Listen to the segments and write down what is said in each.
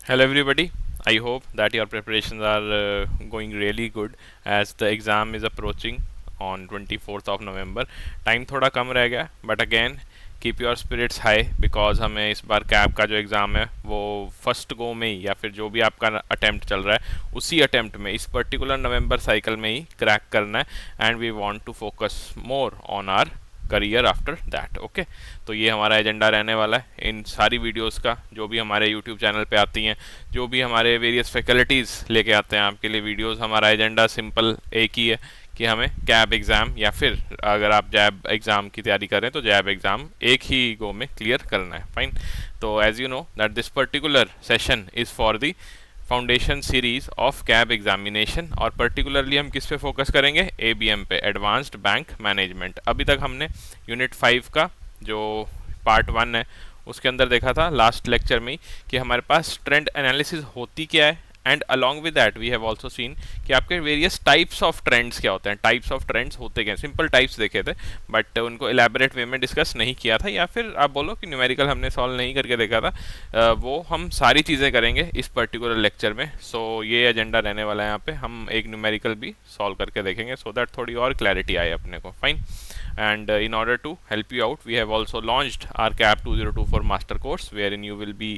Hello, everybody. I hope that your preparations are going really good as the exam is approaching on 24th of November. Time थोड़ा कम रह गया but again keep your spirits high because हमें इस बार cab का जो exam है वो फर्स्ट गो में ही या फिर जो भी आपका अटेम्प्ट चल रहा है उसी अटेम्प्ट में इस पर्टिकुलर नवंबर साइकिल में ही क्रैक करना है and we want to focus more on our career after that okay. तो ये हमारा एजेंडा रहने वाला है इन सारी वीडियोस का जो भी हमारे यूट्यूब चैनल पे आती हैं, जो भी हमारे वेरियस फैकल्टीज़ लेके आते हैं आपके लिए वीडियोस। हमारा एजेंडा सिंपल एक ही है कि हमें कैब एग्ज़ाम या फिर अगर आप जैब एग्ज़ाम की तैयारी करें तो जैब एग्ज़ाम एक ही गो में क्लियर करना है। फाइन। तो as you know that this particular session is for the foundation series of cab examination और पर्टिकुलरली हम किस पे फोकस करेंगे, एबीएम पे, एडवांस्ड बैंक मैनेजमेंट। अभी तक हमने यूनिट 5 का जो पार्ट 1 है उसके अंदर देखा था लास्ट लेक्चर में कि हमारे पास ट्रेंड एनालिसिस होती क्या है and along with that we have also seen कि आपके वेरियस टाइप्स ऑफ ट्रेंड्स क्या होते हैं, टाइप्स ऑफ ट्रेंड्स होते क्या, सिंपल टाइप्स देखे थे बट उनको इलेबोरेट वे में डिस्कस नहीं किया था या फिर आप बोलो कि न्यूमेरिकल हमने सॉल्व नहीं करके देखा था। वो हम सारी चीज़ें करेंगे इस पर्टिकुलर लेक्चर में। सो ये एजेंडा रहने वाला है, यहाँ पे हम एक न्यूमेरिकल भी सॉल्व करके देखेंगे सो दैट थोड़ी और क्लैरिटी आए अपने को। Fine. And in order to help you out we have also launched our CAP 2024 master course wherein you will be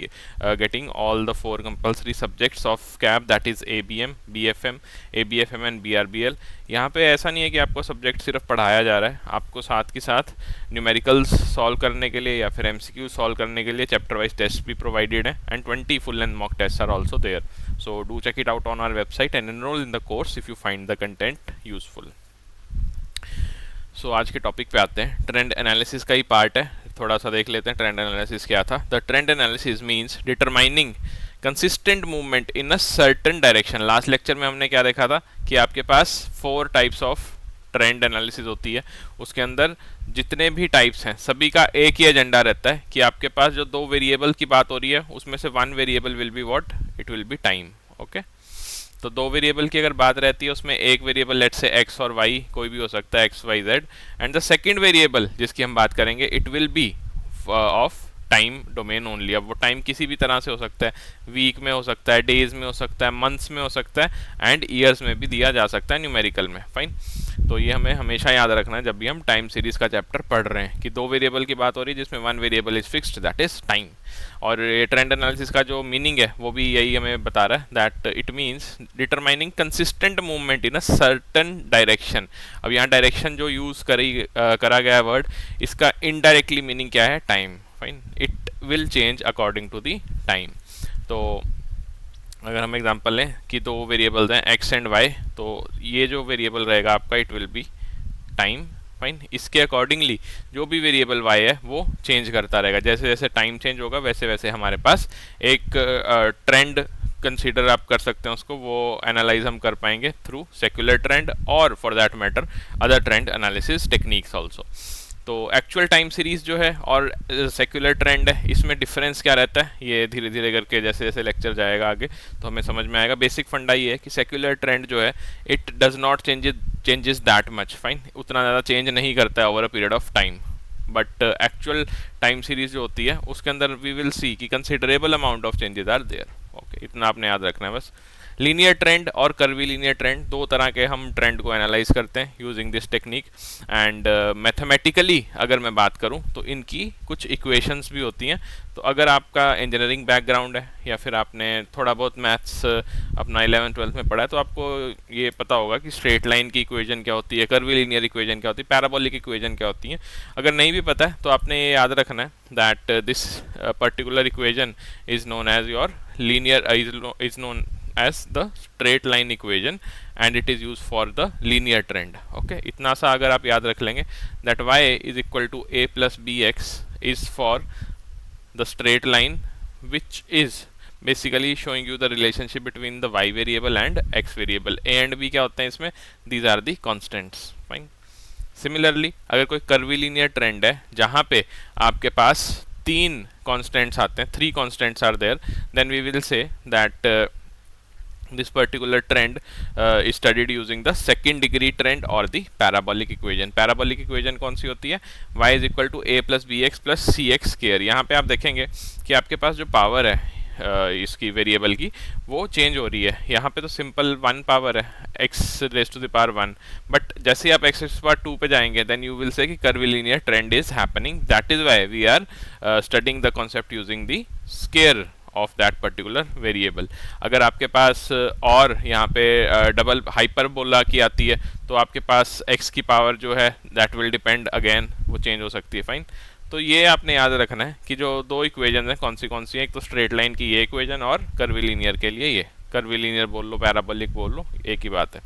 getting all the 4 compulsory subjects of CAP, that is ABM, BFM, ABFM and BRBL। यहाँ पे ऐसा नहीं है कि आपको subject सिर्फ पढ़ाया जा रहा है, आपको साथ के साथ न्यूमेरिकल्स सॉल्व करने के लिए या फिर MCQ सॉल्व करने के लिए चैप्टर वाइज टेस्ट भी प्रोवाइडेड है and 20 full and mock tests are also there। So do check it out on our website and enroll in the course if you find the content useful। आज के topic पे आते हैं। Trend analysis का ही part है, थोड़ा सा देख लेते हैं ट्रेंड एनालिसिस क्या था। The trend analysis means determining consistent movement in a certain direction. Last lecture में हमने क्या देखा था कि आपके पास 4 टाइप्स ऑफ ट्रेंड एनालिसिस होती है, उसके अंदर जितने भी टाइप्स हैं सभी का एक ही एजेंडा रहता है कि आपके पास जो 2 वेरिएबल की बात हो रही है उसमें से 1 variable will be what, it will B time. Okay. तो 2 वेरिएबल की अगर बात रहती है उसमें एक वेरिएबल लेट से एक्स और वाई कोई भी हो सकता है, x y z, and the second variable जिसकी हम बात करेंगे it will be of time domain only. अब वो टाइम किसी भी तरह से हो सकता है, वीक में हो सकता है, डेज में हो सकता है, मंथ्स में हो सकता है एंड ईयर्स में भी दिया जा सकता है न्यूमेरिकल में। फाइन। तो ये हमें हमेशा याद रखना है जब भी हम टाइम सीरीज का चैप्टर पढ़ रहे हैं कि 2 वेरिएबल की बात हो रही है जिसमें 1 variable is fixed, that is time. और ये ट्रेंड एनालिसिस का जो मीनिंग है वो भी यही हमें बता रहा है that it means determining consistent movement in a certain direction. अब यहाँ डायरेक्शन जो यूज़ करा गया वर्ड, इसका इनडायरेक्टली मीनिंग क्या है, time. Fine. It will change according to the time. तो अगर हम एग्जांपल लें कि 2 वेरिएबल्स हैं एक्स एंड वाई, तो ये जो वेरिएबल रहेगा आपका it will B time. Fine. इसके अकॉर्डिंगली जो भी वेरिएबल वाई है वो चेंज करता रहेगा, जैसे जैसे टाइम चेंज होगा वैसे वैसे हमारे पास एक ट्रेंड कंसीडर आप कर सकते हैं उसको, वो एनालाइज हम कर पाएंगे थ्रू सेक्युलर ट्रेंड और for that matter other trend analysis techniques also. तो एक्चुअल टाइम सीरीज जो है और सेक्युलर ट्रेंड है इसमें डिफरेंस क्या रहता है, ये धीरे धीरे करके जैसे जैसे लेक्चर जाएगा आगे तो हमें समझ में आएगा। बेसिक फंडा ये है कि सेक्युलर ट्रेंड जो है it does not changes that much. Fine. उतना ज़्यादा चेंज नहीं करता है over a period of time, but actual time series जो होती है उसके अंदर वी विल सी कि considerable amount of changes are there. Okay, इतना आपने याद रखना है बस। लीनियर ट्रेंड और कर्वी लीनियर ट्रेंड, 2 तरह के हम ट्रेंड को एनालाइज करते हैं using this technique and mathematically अगर मैं बात करूं तो इनकी कुछ इक्वेशंस भी होती हैं। तो अगर आपका इंजीनियरिंग बैकग्राउंड है या फिर आपने थोड़ा बहुत मैथ्स अपना 11th-12th में पढ़ा है तो आपको ये पता होगा कि स्ट्रेट लाइन की इक्वेशन क्या होती है, कर्वी लीनियर इक्वेशन क्या होती है, पैराबोलिक इक्वेशन क्या होती है। अगर नहीं भी पता है तो आपने ये याद रखना है that this particular equation is known as your linear is known as the straight line equation and it is used for the linear trend। okay, इतना सा अगर आप याद रख लेंगे that y is equal to a plus bx is for the straight line which is basically showing you the relationship between the y variable and x variable। a and b क्या होते हैं इसमें, these are the constants। fine। Similarly अगर कोई curvy linear trend है जहाँ पे आपके पास 3 कॉन्स्टेंट्स आते हैं, 3 constants are there, then we will say that this particular trend is studied using the second degree trend or the parabolic equation। parabolic equation कौन सी होती है, y is equal to a plus bx plus cx square। यहाँ पे आप देखेंगे कि आपके पास जो पावर है इसकी वेरिएबल की वो चेंज हो रही है। यहाँ पे तो सिंपल 1 पावर है x raise to the power 1, but जैसे ही आप x रेज टू पावर 2 पे जाएंगे देन यू विल से कि curvilinear trend is happening, that is why we are studying the concept using the square of that particular variable. अगर आपके पास और यहाँ पे डबल हाइपरबोला की आती है तो आपके पास x की पावर जो है दैट विल डिपेंड अगेन, वो चेंज हो सकती है। फाइन, तो ये आपने याद रखना है कि जो दो इक्वेजन हैं कौन सी है, एक तो स्ट्रेट लाइन की ये इक्वेजन और कर्विलिनियर के लिए ये, कर्विलिनियर बोल लो पैराबोलिक बोल लो एक ही बात है।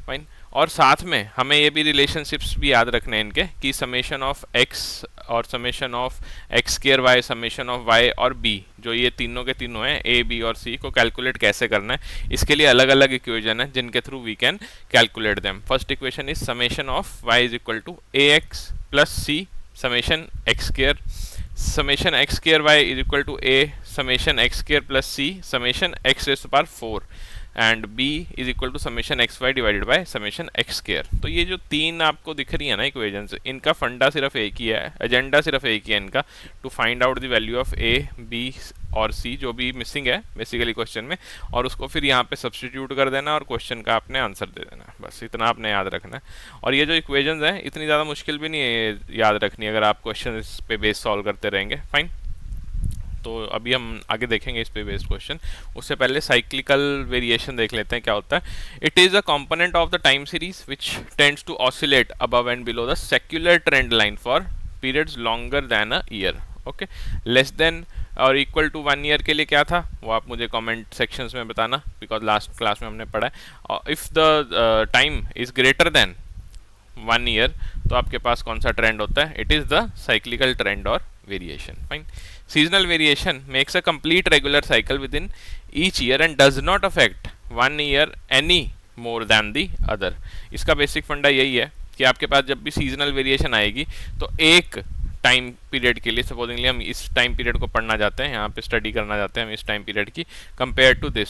फाइन, और साथ में हमें ये भी रिलेशनशिप्स भी याद रखने हैं इनके कि समेशन ऑफ x और summation of x square y, summation of y और b, जो ये तीनों के तीनों हैं a b और c को कैलकुलेट कैसे करना है, इसके लिए अलग अलग इक्वेशन है जिनके through we can calculate them. First equation is summation of y is equal to ax plus c summation x square, summation x square y is equal to a summation x square plus c summation x raise to power 4 and b is equal to summation x y divided by summation x square. तो ये जो तीन आपको दिख रही है ना equations, इनका फंडा सिर्फ एक ही है, एजेंडा सिर्फ एक ही है इनका, to find out the value of a b और c जो भी मिसिंग है बेसिकली क्वेश्चन में, और उसको फिर यहाँ पे सब्सटीट्यूट कर देना और क्वेश्चन का आपने आंसर दे देना, बस इतना आपने याद रखना है। और ये जो इक्वेशंस हैं इतनी ज़्यादा मुश्किल भी नहीं है याद रखनी अगर आप क्वेश्चन इस पे बेस सॉल्व करते रहेंगे। फाइन, तो अभी हम आगे देखेंगे इस पे बेस्ड क्वेश्चन, उससे पहले साइक्लिकल वेरिएशन देख लेते हैं क्या होता है। It is a component of the time series which tends to oscillate above and below the secular trend line for periods longer than a year. Okay, less than और equal to 1 year के लिए क्या था वो आप मुझे comment sections में बताना, बिकॉज लास्ट क्लास में हमने पढ़ा है। If the time is greater than 1 year तो आपके पास कौन सा ट्रेंड होता है, it is the cyclical trend और variation. Fine, seasonal variation makes a complete regular cycle within each year and does not affect one year any more than the other। इसका basic फंडा यही है कि आपके पास जब भी सीजनल वेरिएशन आएगी तो एक टाइम पीरियड के लिए, सपोजिंगली हम इस टाइम पीरियड को पढ़ना चाहते हैं, यहाँ पे स्टडी करना चाहते हैं हम इस टाइम पीरियड की कंपेयर टू दिस,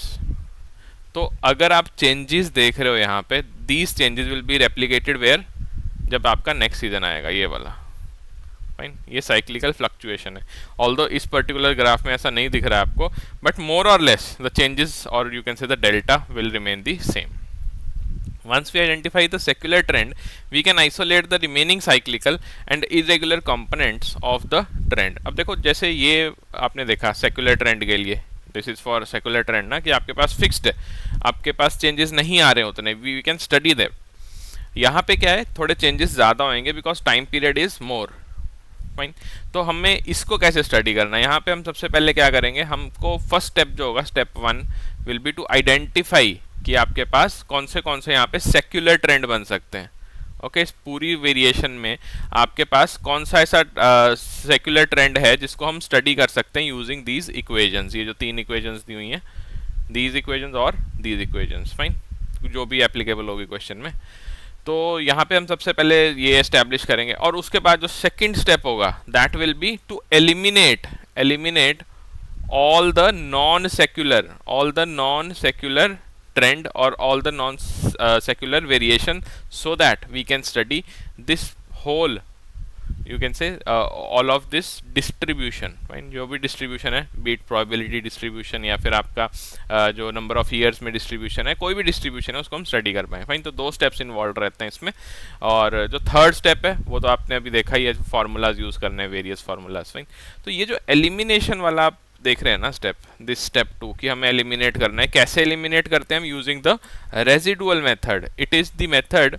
तो अगर आप चेंजेस देख रहे हो यहाँ पे, these changes will be replicated where, जब आपका नेक्स्ट सीजन आएगा ये वाला। फाइन, ये साइक्लिकल फ्लक्चुएशन है, ऑल्दो इस पर्टिकुलर ग्राफ में ऐसा नहीं दिख रहा है आपको, बट मोर और लेस द चेंजेस और यू कैन से the delta will remain the same. Once we identify the secular trend, we can isolate the remaining cyclical and irregular components of the trend। अब देखो जैसे ये आपने देखा secular trend के लिए, this is for secular trend ना, कि आपके पास फिक्स्ड है, आपके पास चेंजेस नहीं आ रहे उतने, वी कैन स्टडी दैट। यहाँ पे क्या है, थोड़े चेंजेस ज़्यादा होंगे because time period is more. Fine, तो हमें इसको कैसे स्टडी करना है, यहाँ पे हम सबसे पहले क्या करेंगे, हमको फर्स्ट स्टेप जो होगा, step 1 will be to identify कि आपके पास कौन से यहाँ पे सेक्युलर ट्रेंड बन सकते हैं। ओके, इस पूरी वेरिएशन में आपके पास कौन सा ऐसा सेक्युलर ट्रेंड है जिसको हम स्टडी कर सकते हैं यूजिंग दीज इक्वेशंस, ये जो तीन इक्वेशंस दी हुई हैं, दीज इक्वेशंस और दीज इक्वेशंस। फाइन, जो भी एप्लीकेबल होगी क्वेश्चन में, तो यहाँ पे हम सबसे पहले ये एस्टैब्लिश करेंगे, और उसके बाद जो सेकंड स्टेप होगा that will be to eliminate all the non secular trend or all the non secular variation, so that we can study this whole, you can say all of this distribution। Fine, जो भी distribution है, beat probability distribution या फिर आपका जो number of years में distribution है, कोई भी डिस्ट्रीब्यूशन है उसको हम स्टडी कर पाएँ। फाइन, तो दो स्टेप्स इन्वॉल्व रहते हैं इसमें, और जो थर्ड स्टेप है वो तो आपने अभी देखा ही है, फार्मूलाज यूज़ करने हैं, वेरियस फार्मूलाज। फाइन, तो ये जो एलिमिनेशन वाला आप देख रहे हैं ना स्टेप, दिस स्टेप 2 कि हमें एलिमिनेट करना है, कैसे एलिमिनेट करते हैं हम, using the residual method. It is the method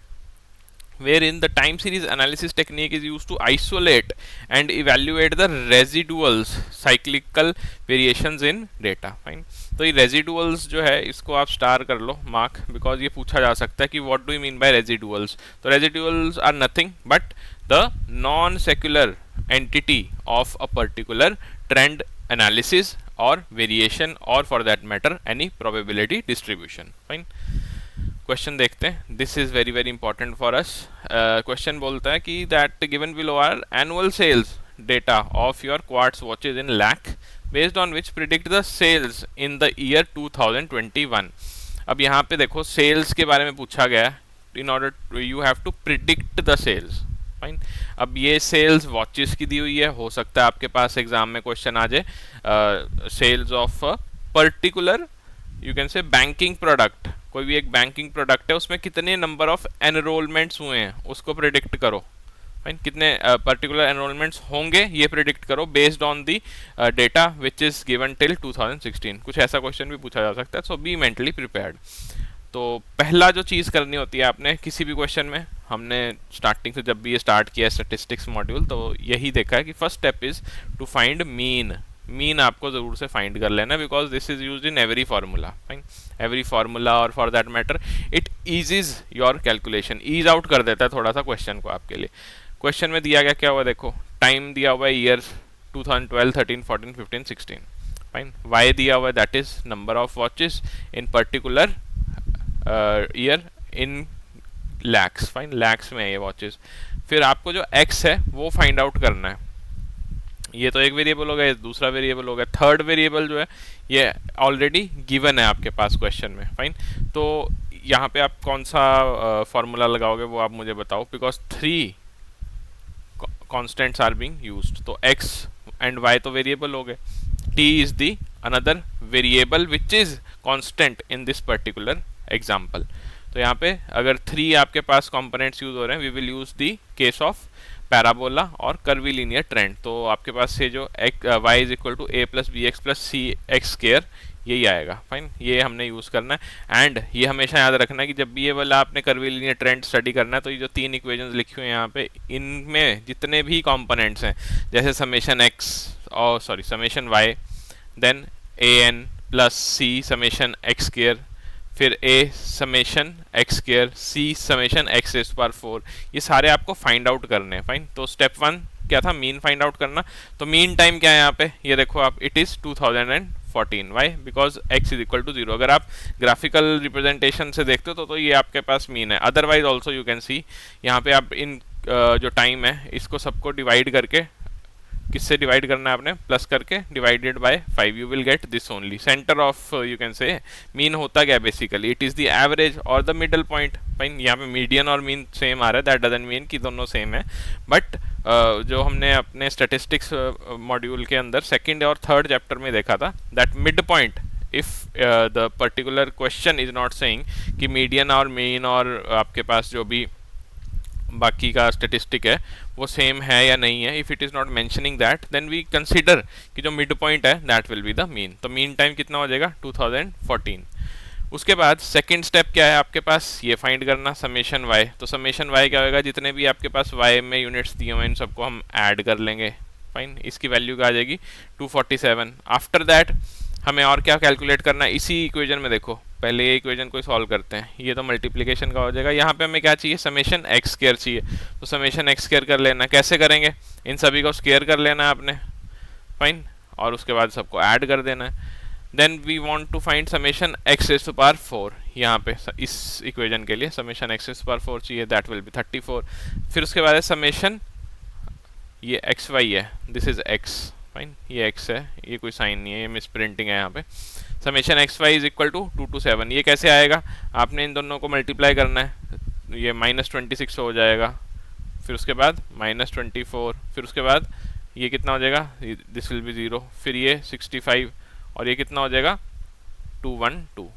wherein the time series analysis technique is used to isolate and evaluate the residuals cyclical variations in data। Fine, तो ये residuals जो है इसको आप स्टार कर लो मार्क, बिकॉज ये पूछा जा सकता है कि what do you mean by residuals। तो residuals are nothing but the non secular entity of a particular trend analysis or variation, or for that matter any probability distribution। Fine, question देखते हैं, this is very very important for us. Question बोलता है कि that given below are annual sales data of your quartz watches in lakh based on which predict the sales in the year 2021। अब यहाँ पे देखो sales के बारे में पूछा गया है, in order you have to predict the sales. Fine. अब ये सेल्स वॉचेस की दी हुई है, हो सकता है आपके पास एग्जाम में क्वेश्चन आ जाए sales of particular you can say banking product, कोई भी एक बैंकिंग प्रोडक्ट है उसमें कितने नंबर ऑफ एनरोलमेंट्स हुए हैं उसको प्रिडिक्ट करो, फाइन, कितने पर्टिकुलर एनरोलमेंट्स होंगे ये प्रिडिक्ट करो based on the data which is given till 2016। कुछ ऐसा क्वेश्चन भी पूछा जा सकता है, सो बी मेंटली प्रिपेयर्ड। तो पहला जो चीज़ करनी होती है आपने किसी भी क्वेश्चन में, हमने स्टार्टिंग से जब भी ये स्टार्ट किया स्टैटिस्टिक्स मॉड्यूल तो यही देखा है कि first step is to find mean. Mean आपको ज़रूर से फाइंड कर लेना because this is used in every formula, fine, every formula, और for that matter it eases your calculation, ease out कर देता है थोड़ा सा क्वेश्चन को आपके लिए। क्वेश्चन में दिया गया क्या हुआ, देखो टाइम दिया हुआ है ईयर 2012, 13, 14, 15, 16, फाइन, वाई दिया हुआ है that is number of watches in particular year in lakhs, fine, lakhs में है ये वॉचेस। फिर आपको जो एक्स है वो फाइंड आउट करना है, ये तो एक वेरिएबल हो गया, दूसरा वेरिएबल हो गया, थर्ड वेरिएबल जो है ये ऑलरेडी गिवन है आपके पास क्वेश्चन में, फाइन। तो यहाँ पे आप कौन सा फॉर्मूला लगाओगे वो आप मुझे बताओ, because 3 constants are being used, तो x एंड y तो वेरिएबल हो गए, t is the another variable which is constant in this particular example. तो यहाँ पे अगर 3 आपके पास कंपोनेंट्स यूज हो रहे हैं, we will use the case of parabola और कर्वीलिनियर ट्रेंड। तो आपके पास से जो y is equal to a plus b x plus c x square यही आएगा, फाइन, ये हमने यूज़ करना है। एंड ये हमेशा याद रखना है कि जब भी ये वाला आपने कर्वीलिनियर ट्रेंड स्टडी करना है तो ये जो 3 इक्वेशंस लिखी हुई हैं यहाँ पे, इनमें जितने भी कंपोनेंट्स हैं जैसे समेशन x और sorry summation y, then an plus c summation x square, फिर a summation x square, c summation x raise to power 4, ये सारे आपको फाइंड आउट करने हैं, फाइन। तो स्टेप 1 क्या था, मीन फाइंड आउट करना। तो मीन टाइम क्या है यहाँ पे, ये देखो आप, it is 2014, why, because x is equal to 0। अगर आप ग्राफिकल रिप्रेजेंटेशन से देखते हो तो ये आपके पास मीन है। Otherwise also you can see यहाँ पे आप इन जो टाइम है इसको सबको डिवाइड करके, किससे डिवाइड करना है आपने, प्लस करके divided by 5, you will get this only. Centre of you can से मीन होता क्या basically, it is the average और द मिडल पॉइंट, फाइन। यहाँ पे मीडियन और मीन सेम आ रहा है, दैट डजंट मीन कि दोनों सेम है, बट जो हमने अपने स्टैटिस्टिक्स मॉड्यूल के अंदर सेकंड और थर्ड चैप्टर में देखा था, that mid point if the particular question is not saying कि मीडियन और मीन और आपके पास जो भी बाकी का स्टेटिस्टिक है वो सेम है या नहीं है, if it is not mentioning that then we consider कि जो मिड पॉइंट है that will be the mean. तो मीन टाइम कितना हो जाएगा 2014। उसके बाद सेकंड स्टेप क्या है आपके पास, ये फाइंड करना समेशन वाई। तो समेशन वाई क्या होगा, जितने भी आपके पास वाई में यूनिट्स दिए हुए हैं इन सबको हम ऐड कर लेंगे, फाइन। इसकी वैल्यू क्या आ जाएगी 247। आफ्टर दैट हमें और क्या कैलकुलेट करना है, इसी इक्वेशन में देखो, पहले ये इक्वेशन को सॉल्व करते हैं, ये तो मल्टीप्लिकेशन का हो जाएगा। यहाँ पे हमें क्या चाहिए, समेशन एक्स स्क्वायर चाहिए, तो समेशन एक्स स्क्वायर कर लेना। कैसे करेंगे, इन सभी को स्क्वायर कर लेना है आपने, फाइन, और उसके बाद सबको ऐड कर देना है। Then we want to find summation x raise to power 4, यहाँ पे इस इक्वेशन के लिए summation x raise to power 4 चाहिए, दैट विल बी 34। फिर उसके बाद है समेशन, ये एक्स वाई है, दिस इज एक्स, फाइन, ये एक्स है, ये कोई साइन नहीं है, ये मिस प्रिंटिंग है यहाँ पे। Summation x y is equal to 227, ये कैसे आएगा, आपने इन दोनों को मल्टीप्लाई करना है, ये -26 हो जाएगा, फिर उसके बाद -24, फिर उसके बाद ये कितना हो जाएगा, दिस विल बी 0, फिर ये 65 और ये कितना हो जाएगा 212।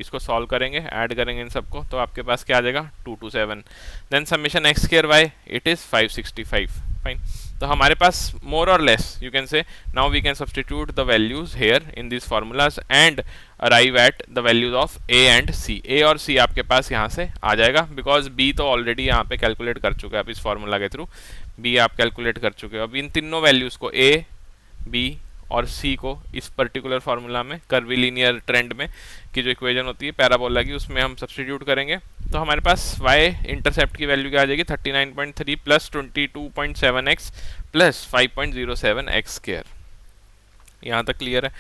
इसको सॉल्व करेंगे, ऐड करेंगे इन सबको, तो आपके पास क्या आ जाएगा 227। Then summation x square Y it is 565, fine. तो हमारे पास मोर और less you can say now we can substitute the values here in this formulas and arrive at the values of A and C. A और C आपके पास यहाँ से आ जाएगा, because B तो ऑलरेडी यहाँ पे कैलकुलेट कर चुके हैं आप इस फार्मूला के थ्रू, बी आप कैलकुलेट कर चुके हो। अब इन तीनों वैल्यूज़ को ए, बी और सी को इस पर्टिकुलर फार्मूला में कर्वीलिनियर ट्रेंड में की जो इक्वेशन होती है पैराबोला की, उसमें हम सब्सटीट्यूट करेंगे, तो हमारे पास y इंटरसेप्ट की वैल्यू क्या आ जाएगी 39.3 plus 22.7x plus 5.07 x square. यहाँ तक क्लियर है।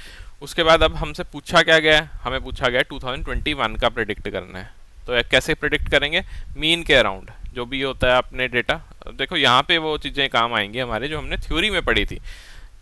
उसके बाद अब हमसे पूछा क्या गया है, हमें पूछा गया 2021 का प्रेडिक्ट करना है। तो कैसे प्रेडिक्ट करेंगे, मीन के अराउंड जो भी होता है अपने डेटा, देखो यहाँ पे वो चीज़ें काम आएंगी हमारे जो हमने थ्योरी में पढ़ी थी,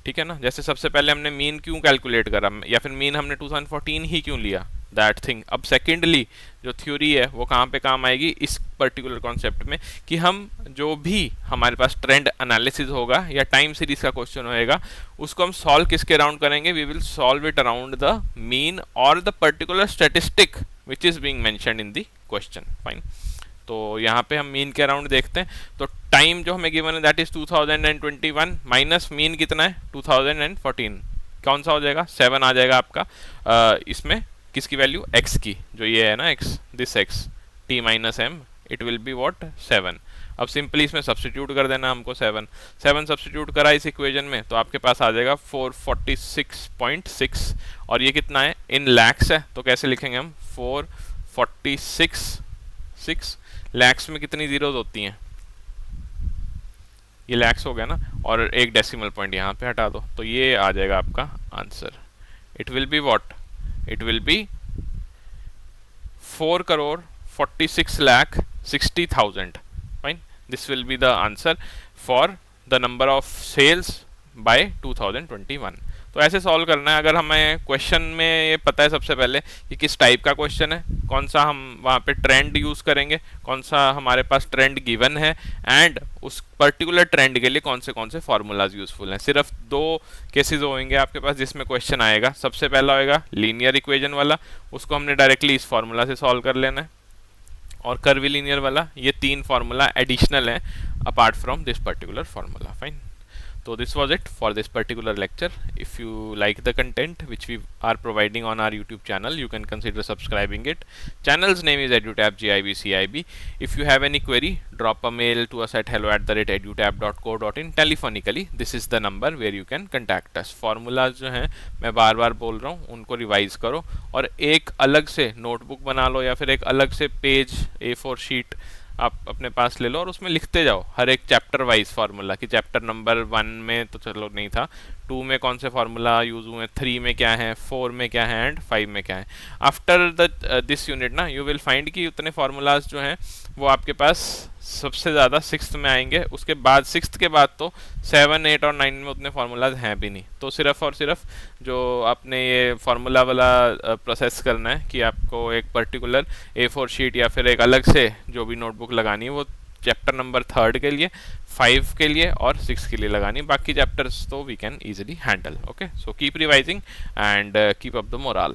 ठीक है ना। जैसे सबसे पहले हमने मीन क्यों कैलकुलेट करा, या फिर मीन हमने 2014 ही क्यों लिया, दैट थिंग। अब सेकेंडली जो थ्योरी है वो कहाँ पे काम आएगी, इस पर्टिकुलर कॉन्सेप्ट में, कि हम जो भी हमारे पास ट्रेंड एनालिसिस होगा या टाइम सीरीज का क्वेश्चन होएगा उसको हम सॉल्व किसके अराउंड करेंगे, we will solve it around the mean और the particular statistic which is being mentioned in the question. Fine, तो यहाँ पे हम मीन के अराउंड देखते हैं। तो टाइम जो हमें गिवन है दैट इज 2021 माइनस मीन कितना है 2014, कौन सा हो जाएगा 7 आ जाएगा आपका इसमें किसकी वैल्यू x की, जो ये है ना x, this x t minus m, it will be what 7। अब सिंपली इसमें सब्स्टिट्यूट कर देना हमको 7 सब्स्टिट्यूट करा इस इक्वेशन में तो आपके पास आ जाएगा 446.6 और ये कितना है इन लैक्स है, तो कैसे लिखेंगे हम 446 लैक्स में कितनी जीरोज होती हैं, ये लैक्स हो गया ना, और एक डेसिमल पॉइंट यहाँ पे हटा दो तो ये आ जाएगा आपका answer. It will be what, it will be 4,46,60,000। Fine, this will be the answer for the number of sales by 2021। तो ऐसे सॉल्व करना है। अगर हमें क्वेश्चन में ये पता है सबसे पहले कि किस टाइप का क्वेश्चन है, कौन सा हम वहाँ पे ट्रेंड यूज़ करेंगे, कौन सा हमारे पास ट्रेंड गिवन है, एंड उस पर्टिकुलर ट्रेंड के लिए कौन से फार्मूलाज यूजफुल हैं। सिर्फ 2 केसेस होंगे आपके पास जिसमें क्वेश्चन आएगा। सबसे पहला होएगा लीनियर इक्वेशन वाला, उसको हमने डायरेक्टली इस फार्मूला से सॉल्व कर लेना है, और कर्वीलिनियर वाला, ये 3 फार्मूला एडिशनल है apart from this particular formula. Fine, so this was it for this particular lecture. If you like the content which we are providing on our YouTube channel, you can consider subscribing it. Channel's name is EduTap GIBCIB. If you have any query, drop a mail to us at hello@edutap.co.in telephonically. This is the number where you can contact us. Formulas जो हैं मैं बार बार बोल रहा हूँ उनको revise करो, और एक अलग से नोटबुक बना लो या फिर एक अलग से पेज A4 शीट आप अपने पास ले लो और उसमें लिखते जाओ हर एक चैप्टर वाइज फार्मूला, कि चैप्टर नंबर 1 में तो चलो नहीं था, 2 में कौन से फार्मूला यूज हुए, 3 में क्या है, 4 में क्या है, एंड 5 में क्या है। आफ्टर द दिस यूनिट ना यू विल फाइंड कि उतने फार्मूलाज जो हैं वो आपके पास सबसे ज़्यादा 6th में आएंगे, उसके बाद 6th के बाद तो 7, 8 और 9 में उतने फार्मूलाज हैं भी नहीं। तो सिर्फ और सिर्फ जो आपने ये फार्मूला वाला प्रोसेस करना है कि आपको एक पर्टिकुलर A4 शीट या फिर एक अलग से जो भी नोटबुक लगानी है वो चैप्टर नंबर 3 के लिए, 5 के लिए और 6 के लिए लगानी, बाकी चैप्टर्स तो we can easily handle. Okay, so keep revising and keep up the moral.